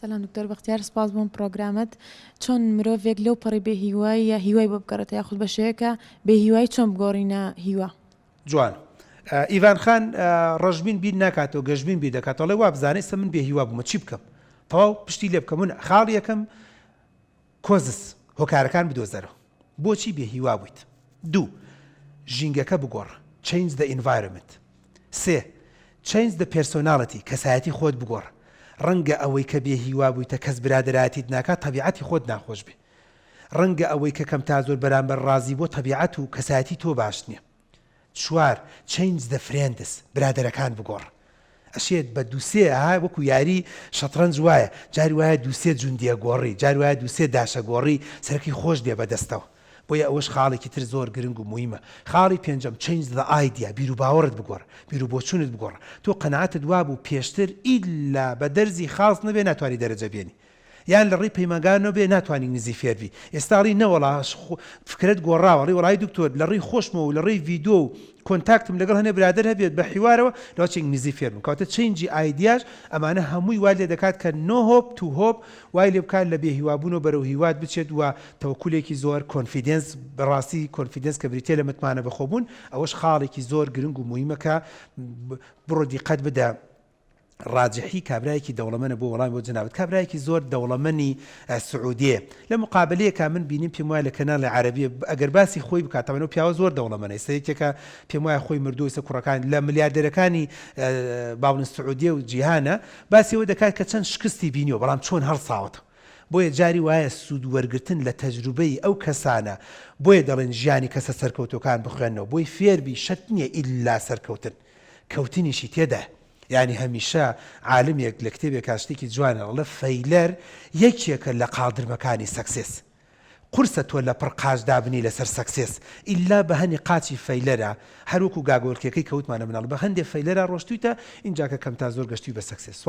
سلام دکتۆر بەختیار سپاس بۆم پرۆگرامت چۆن مرۆڤێک لەو پەڕی بێ هیوای یا هیوای بۆ بگەڕێتە یاخود بە شێوەیەکە بێ هیوای چۆن بگۆڕینە هیوا جوان ئیڤان خان ڕژبین بیر ناکاتەوە گەشتبین بیر دەکاتەوە وا بزانێت سە من بێ هیوا بوومە چی بکەم تەواو پشتی لێ بکەم من خاڵ یەکەم کۆزس هۆکارەکان بدۆزەرەوە بۆچی بێ هیوا بوویت دوو ژینگەکە بگۆڕ change the environment سێ change the personality کەسایەتی خۆت بگۆڕ ڕەنگە ئەوەی کە بێ هیوا بوویتە کەس برادەرایەتیت ناکات تەبیعەتی خۆت ناخۆش بێ ڕەنگە ئەوەی کە کەم تا زۆر بەرامبەر ڕازی بۆ تەبیعەت و کەسایەتی تۆ باش نییە چوار change the friends برادەرەکان بگۆڕ ئەشێت بە دووسێ وەکو یاری شەترەنج وایە جاری وایە دووسێ جوندیە گۆڕی جاری وایە دووسێ داشە گۆڕی سەرەکی خۆش دێ بەدەستەوە بۆیە ئەوەش خاڵێکی تر زۆر گرنگ و مهمە خاڵی پێنجەم change the idea بیر و باوەڕت بگۆڕ بیر و بۆچوونت بگۆڕ تۆ قەنەعەتت وابوو پێشتر ئیلا بە دەرزی خاڵ نەبێ ناتوانانی دەرەجە بێنی یان لە ڕێی پەیمانگانەوە بێ ناتوانانی نزی فێربی ئێستاڵی نەوەڵاش فکرت گۆڕاوەڵی وڵای دکتۆر لە ڕێی خۆشمەوە و لە ڕێی ڤیدۆ و کۆنتاکتم لەگەڵ هەنێ برادر هەبێت بە حیوارەوە لەوچێک نزی فێرم کاتە چینجی ئایدیاش ئەمانە هەمووی وای لێ دەکات کە نۆ هۆپ تو هۆپ وای لێ بکات لە بێ هیوابوون و بەرەو هیوات بچێت وە تەوەکولێکی زۆر کۆنفیدنس بەڕاستی کۆنفیدنس کە بریتێ لە متمانە بەخۆبوون ئەوەش خاڵێکی زۆر گرنگ و مهمە کە بڕۆ دیقەت بدە ڕاجحی کابرایەکی دەوڵەمەنە بۆ وەڵامی بۆ جنابەت کابرایەکی زۆر دەوڵەمەنی سعودیە لە مقابلەیەکە من بینیم پێم وایە لە کەناڵی عەرەبیە ئەگەر باسی خۆی بکاتەوە پیاوە زۆر دەوڵەمەنە ئێستەیەکێکە پێم وایە خۆی مردووە ئێستا کوڕەکان لە ملیاردەرەکانی باون سعودیە و جیهانە باسی ئەوە دەکات کە چەند شکستی بینیەوە بەڵام چۆن هەڵساوەتەوە بۆیە جاری وایە سوود وەرگرتن لە تەجروبەی ئەو کەسانە بۆیە دەڵێن ژیانی کەسە سەرکەوتوەکان بخوێنەوە بۆی فێربی شەت نییە ئیلا سەرکەوتن کەوتنیشی تێدا يعني هەمیشە عالمێک لە کتێبێک کاشتێکی جوانە لە فەیلەر یەکێکە لە قادرمەکانی سەکسێس قورسە تۆ لە پڕ قاچدابنی لەسەر سەکسێس ئیلا بە هەنی قاچی فەیلەرە هەروەکو گاگۆڵکێکەکەی کەوتمانە مناڵ بە هەندێک فەیلەرە ڕۆشتویتە اینجاکە کەم تا زۆر گەشتی بە سەکسێس